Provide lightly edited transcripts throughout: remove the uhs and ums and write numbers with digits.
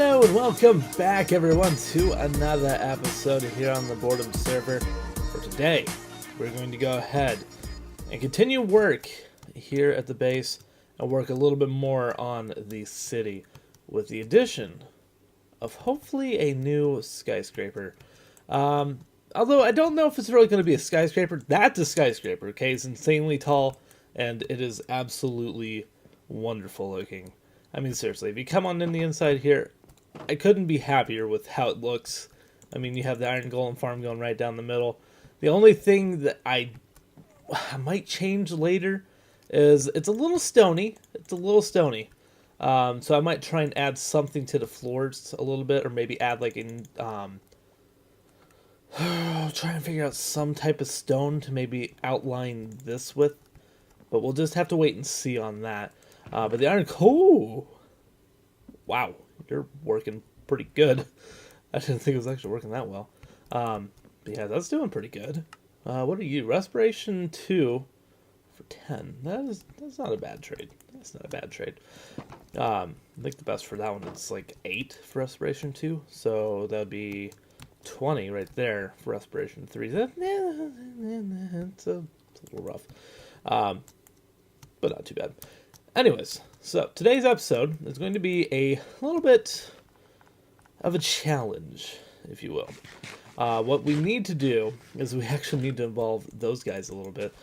Hello and welcome back everyone to another episode here on the Boredom server. For today, we're going to go ahead and continue work here at the base and work a little bit more on the city with the addition of hopefully a new skyscraper. Although I don't know if it's really going to be a skyscraper. That's a skyscraper, okay? It's insanely tall and it is absolutely wonderful looking. I mean, seriously, if you come on in the inside here, I couldn't be happier with how it looks. I mean, you have the Iron Golem farm going right down the middle. The only thing that I might change later is it's a little stony. It's a little stony. So I might try and add something to the floors a little bit, or maybe add like try and figure out some type of stone to maybe outline this with. But we'll just have to wait and see on that. But the Iron... Oh! Wow, you're working pretty good. I didn't think it was actually working that well. But yeah, that's doing pretty good. What are you? Respiration 2 for 10. That's not a bad trade. That's not a bad trade. I think the best for that one is like 8 for Respiration 2. So that would be 20 right there for Respiration 3. It's a little rough. But not too bad. Anyways, so today's episode is going to be a little bit of a challenge, if you will. What we need to do is we actually need to involve those guys a little bit,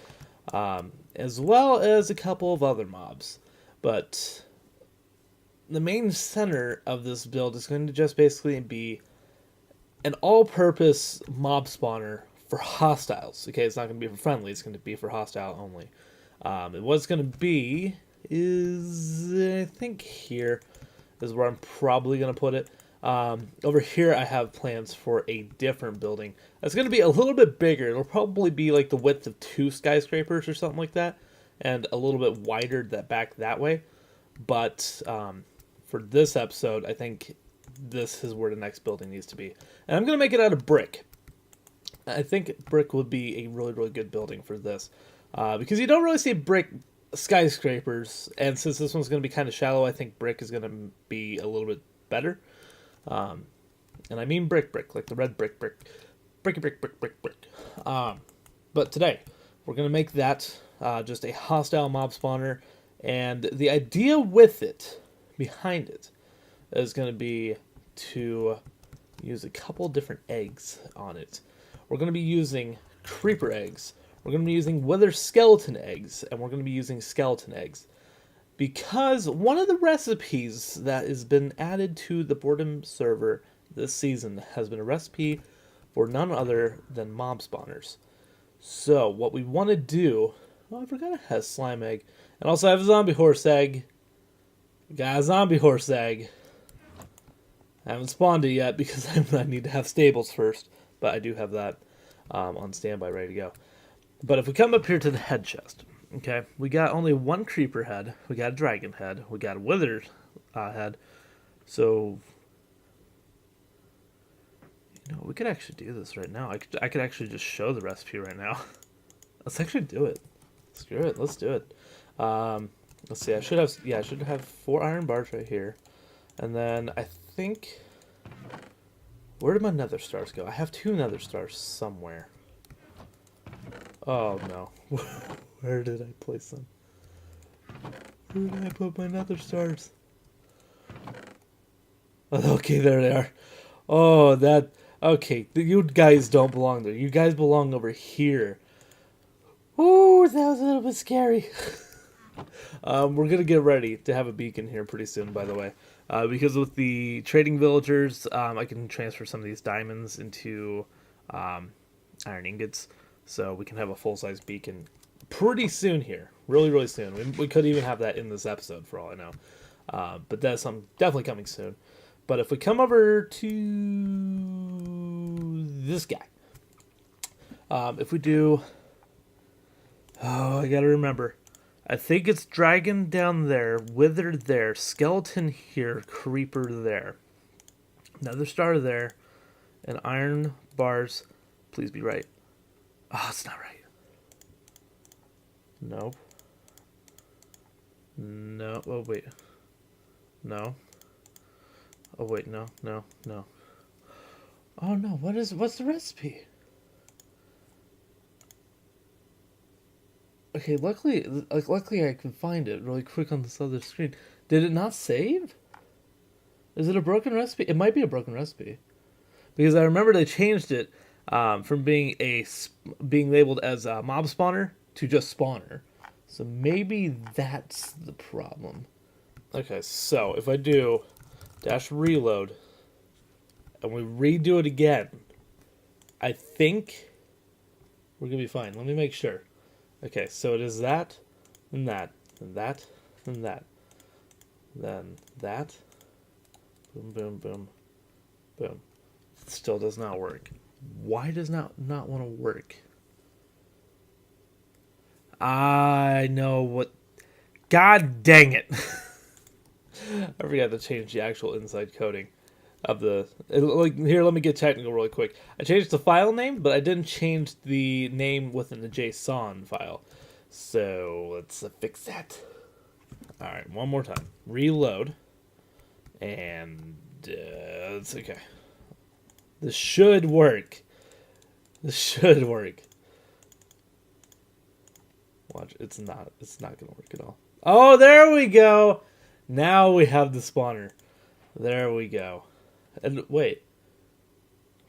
as well as a couple of other mobs. But the main center of this build is going to just basically be an all-purpose mob spawner for hostiles. Okay, it's not going to be for friendly, it's going to be for hostile only. And what it's going to be is, I think here is where I'm probably going to put it. Over here I have plans for a different building. It's going to be a little bit bigger. It'll probably be like the width of 2 skyscrapers or something like that. And a little bit wider back that way. But for this episode, I think this is where the next building needs to be. And I'm going to make it out of brick. I think brick would be a really, really good building for this. Because you don't really see brick skyscrapers, and since this one's going to be kind of shallow, I think brick is going to be a little bit better. And I mean brick, like the red brick. But today, we're going to make that just a hostile mob spawner, and the idea with it, behind it, is going to be to use a couple different eggs on it. We're going to be using creeper eggs. We're going to be using wither skeleton eggs, and we're going to be using skeleton eggs. Because one of the recipes that has been added to the Boredom server this season has been a recipe for none other than mob spawners. So, what we want to do... Oh, I forgot it has slime egg. And also I have a zombie horse egg. Got a zombie horse egg. I haven't spawned it yet because I need to have stables first. But I do have that on standby, ready to go. But if we come up here to the head chest, okay, we got only one creeper head, we got a dragon head, we got a wither head, so, you know, we could actually do this right now. I could actually just show the recipe right now. Let's actually do it. Screw it, let's do it. Let's see, I should have 4 iron bars right here, and then I think, where did my nether stars go? I have 2 nether stars somewhere. Oh no. Where did I place them? Where did I put my nether stars? Oh, okay, there they are. Oh, that... Okay, you guys don't belong there. You guys belong over here. Ooh, that was a little bit scary. We're gonna get ready to have a beacon here pretty soon, by the way. Because with the trading villagers, I can transfer some of these diamonds into iron ingots. So we can have a full-size beacon pretty soon here. Really, really soon. We could even have that in this episode for all I know. But that's definitely coming soon. But if we come over to this guy. If we do... Oh, I gotta remember. I think it's dragon down there, wither there, skeleton here, creeper there. Another star there, and iron bars. Please be right. Oh, it's not right. Nope. No. Oh, wait. No. Oh wait, no, no, no. Oh no, what's the recipe? Okay, luckily I can find it really quick on this other screen. Did it not save? Is it a broken recipe? It might be a broken recipe because I remember they changed it from being labeled as a mob spawner to just spawner. So maybe that's the problem. Okay, so if I do dash reload and we redo it again, I think we're gonna be fine. Let me make sure. Okay, so it is that, and that, and that, and that, then that. Boom, boom, boom, boom. Still does not work. Why does not want to work? I know what. God dang it! I forgot to change the actual inside coding of the. Like here, let me get technical really quick. I changed the file name, but I didn't change the name within the JSON file. So let's fix that. All right, one more time. Reload, and it's okay. This should work. This should work. Watch, it's not gonna work at all. Oh, there we go. Now we have the spawner. There we go. And wait,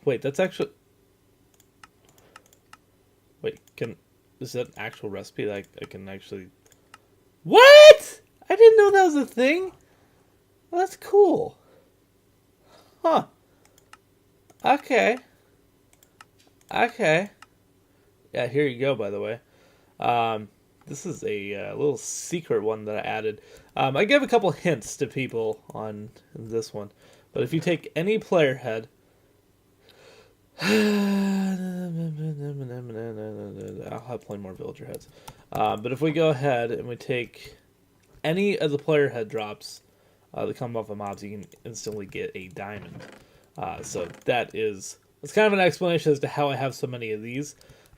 that's actually. Wait, is that an actual recipe that I can actually? What? I didn't know that was a thing. Well, that's cool. Huh. Okay. Okay. Yeah, here you go, by the way. This is a little secret one that I added. I gave a couple hints to people on this one. But if you take any player head... I'll have plenty more villager heads. But if we go ahead and we take any of the player head drops that come off of mobs, you can instantly get a diamond. So it's kind of an explanation as to how I have so many of these.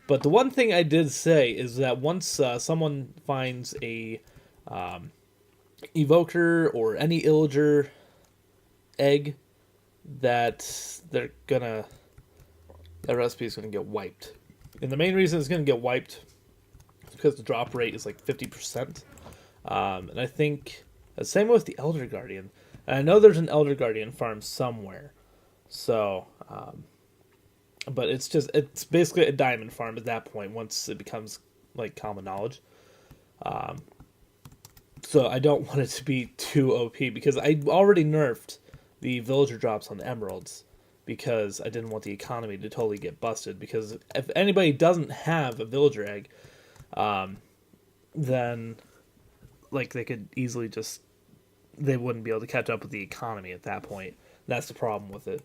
But the one thing I did say is that once someone finds a evoker or any illager egg, that that recipe is gonna get wiped. And the main reason it's gonna get wiped is because the drop rate is like 50%. And I think the same with the Elder Guardian. And I know there's an Elder Guardian farm somewhere. So, but it's basically a diamond farm at that point once it becomes like common knowledge. So I don't want it to be too OP because I already nerfed the villager drops on the emeralds because I didn't want the economy to totally get busted. Because if anybody doesn't have a villager egg, then like they could easily they wouldn't be able to catch up with the economy at that point. That's the problem with it.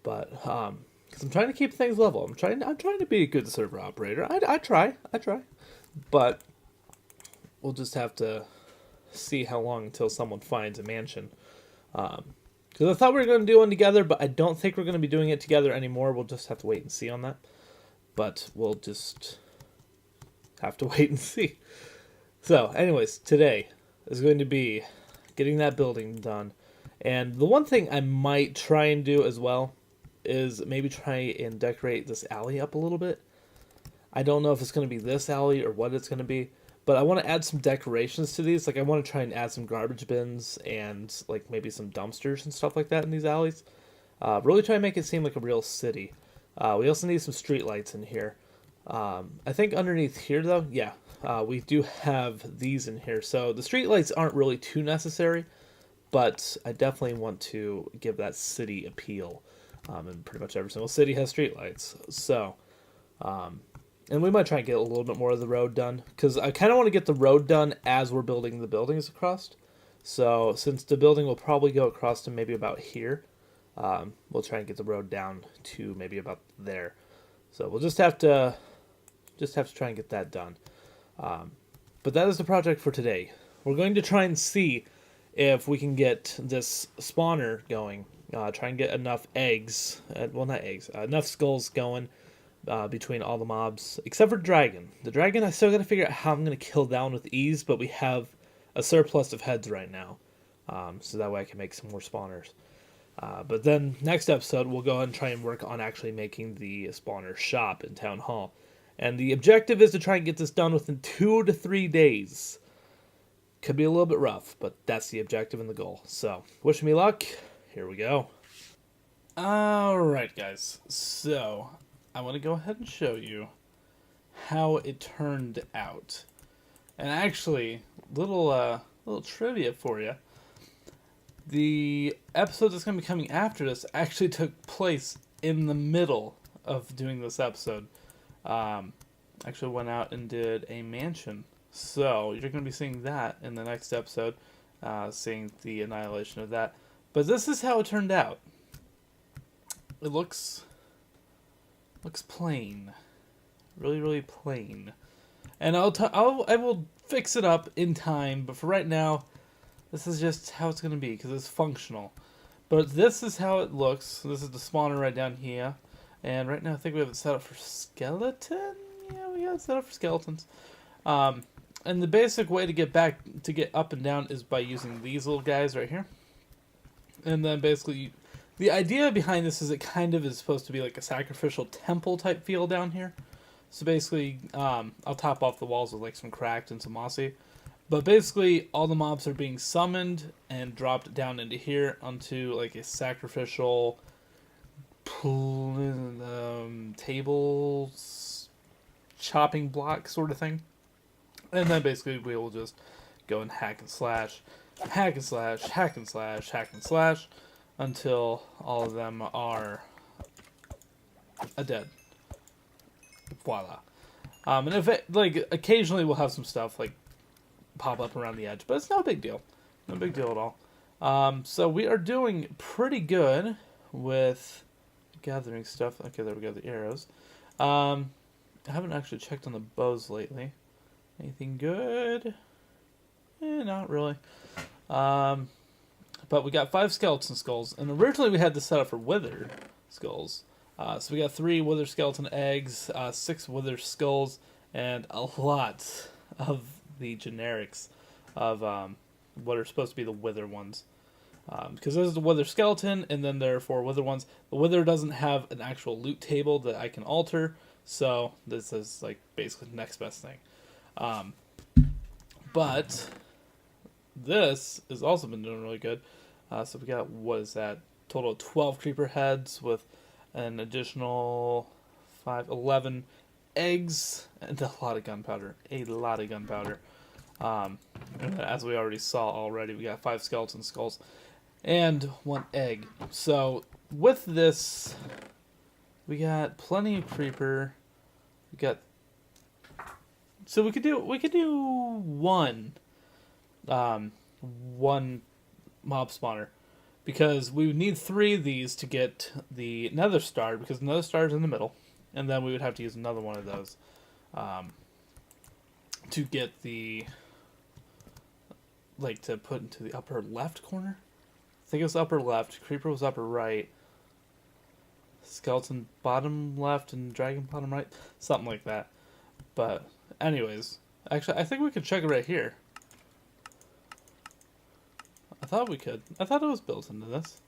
But because I'm trying to keep things level, I'm trying to be a good server operator. I try, but we'll just have to see how long until someone finds a mansion. Because I thought we were going to do one together, but I don't think we're going to be doing it together anymore. We'll just have to wait and see on that. But we'll just have to wait and see. So, anyways, today is going to be getting that building done. And the one thing I might try and do as well is maybe try and decorate this alley up a little bit. I don't know if it's going to be this alley or what it's going to be, but I want to add some decorations to these. Like, I want to try and add some garbage bins and, like, maybe some dumpsters and stuff like that in these alleys. Really try and make it seem like a real city. We also need some street lights in here. I think underneath here, though, yeah, we do have these in here. So the street lights aren't really too necessary, but I definitely want to give that city appeal. And pretty much every single city has streetlights. So, and we might try and get a little bit more of the road done, because I kind of want to get the road done as we're building the buildings across. So, since the building will probably go across to maybe about here, we'll try and get the road down to maybe about there. So we'll just have to try and get that done. But that is the project for today. We're going to try and see if we can get this spawner going. Try and get enough eggs, enough skulls going between all the mobs, except for Dragon. The Dragon, I still got to figure out how I'm going to kill down with ease, but we have a surplus of heads right now. So that way I can make some more spawners. But then next episode, we'll go ahead and try and work on actually making the spawner shop in Town Hall. And the objective is to try and get this done within 2 to 3 days. Could be a little bit rough, but that's the objective and the goal. So, wish me luck. Here we go. Alright, guys. So, I want to go ahead and show you how it turned out. And actually, little trivia for you. The episode that's going to be coming after this actually took place in the middle of doing this episode. Actually went out and did a mansion. So, you're going to be seeing that in the next episode, seeing the annihilation of that. But this is how it turned out. It looks plain. Really, really plain. And I will fix it up in time, but for right now, this is just how it's going to be, because it's functional. But this is how it looks. This is the spawner right down here. And right now I think we have it set up for skeleton? Yeah, we got it set up for skeletons. And the basic way to get up and down is by using these little guys right here. And then basically, the idea behind this is it kind of is supposed to be like a sacrificial temple type feel down here. So basically, I'll top off the walls with like some cracked and some mossy. But basically, all the mobs are being summoned and dropped down into here onto like a sacrificial tables chopping block sort of thing. And then basically we will just go and hack and slash, hack and slash, hack and slash, hack and slash, until all of them are dead. Voila. And if it, like, occasionally we'll have some stuff like pop up around the edge, but it's no big deal. No big deal at all. So we are doing pretty good with gathering stuff. Okay, there we go, the arrows. I haven't actually checked on the bows lately. Anything good? Not really. But we got 5 skeleton skulls, and originally we had this set up for wither skulls. So we got 3 wither skeleton eggs, 6 wither skulls, and a lot of the generics of what are supposed to be the wither ones. Because this is the wither skeleton, and then there are 4 wither ones. The wither doesn't have an actual loot table that I can alter, so this is like basically the next best thing. But this has also been doing really good. So we got, what is that? Total of 12 creeper heads with an additional 11 eggs and a lot of gunpowder. As we already saw already, we got 5 skeleton skulls and 1 egg. So with this, we got plenty of creeper. So we could do one mob spawner, because we would need 3 of these to get the nether star, because the nether star is in the middle, and then we would have to use another one of those to get the, like, to put into the upper left corner. I think it was upper left, creeper was upper right, skeleton bottom left, and dragon bottom right, something like that. But anyways, actually I think we could check it right here. I thought we could. I thought it was built into this.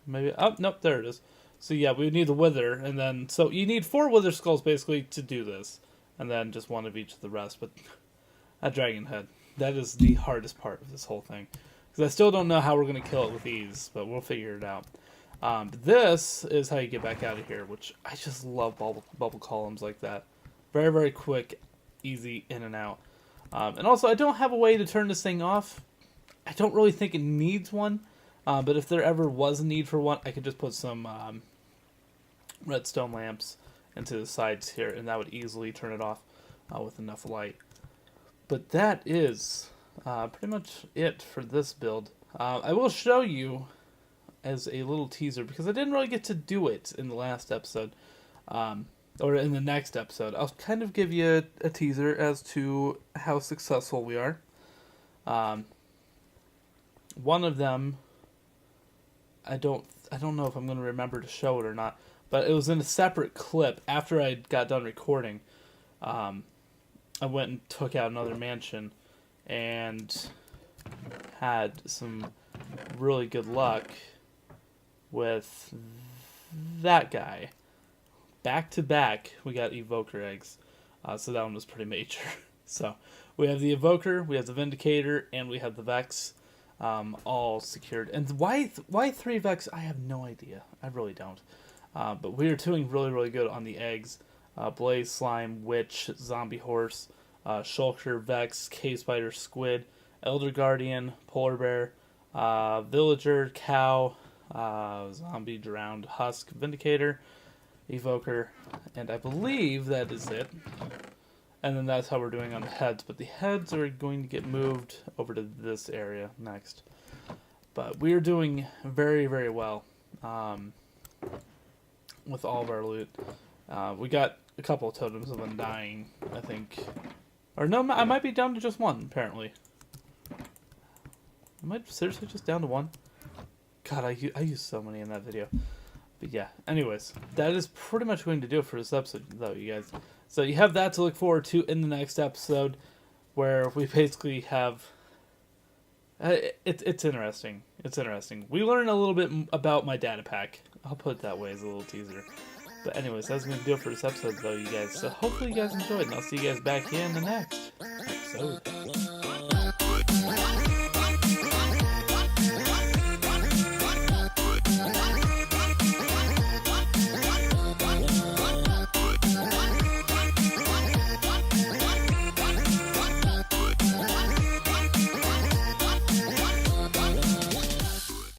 Maybe. Oh, nope, there it is. So yeah, we would need the wither, and then, so you need 4 wither skulls basically to do this, and then just 1 of each of the rest. But a dragon head, that is the hardest part of this whole thing, because I still don't know how we're going to kill it with these, but we'll figure it out. This is how you get back out of here, which I just love bubble columns like that. Very, very quick, easy in and out. And also, I don't have a way to turn this thing off. I don't really think it needs one. But if there ever was a need for one, I could just put some redstone lamps into the sides here, and that would easily turn it off with enough light. But that is pretty much it for this build. I will show you as a little teaser, because I didn't really get to do it in the last episode, or in the next episode. I'll kind of give you a teaser as to how successful we are. One of them, I don't know if I'm going to remember to show it or not, but it was in a separate clip after I got done recording. I went and took out another mansion, and had some really good luck with that guy. Back to back, we got Evoker eggs. So that one was pretty major. So we have the Evoker, we have the Vindicator, and we have the Vex all secured. And why 3 Vex, I have no idea. I really don't. But we are doing really, really good on the eggs. Blaze, Slime, Witch, Zombie Horse, Shulker, Vex, Cave Spider, Squid, Elder Guardian, Polar Bear, Villager, Cow, Zombie, Drowned, Husk, Vindicator, Evoker, and I believe that is it. And then that's how we're doing on the heads, but the heads are going to get moved over to this area next. But we are doing very, very well with all of our loot. We got a couple of totems of Undying, I think. Or no, I might be down to just one, apparently. Am I seriously just down to one? God, I used so many in that video. But yeah, anyways, that is pretty much going to do it for this episode, though, you guys. So you have that to look forward to in the next episode, where we basically have... It's interesting. It's interesting. We learn a little bit about my data pack. I'll put it that way as a little teaser. But anyways, that's going to do it for this episode, though, you guys. So hopefully you guys enjoyed, and I'll see you guys back here in the next episode.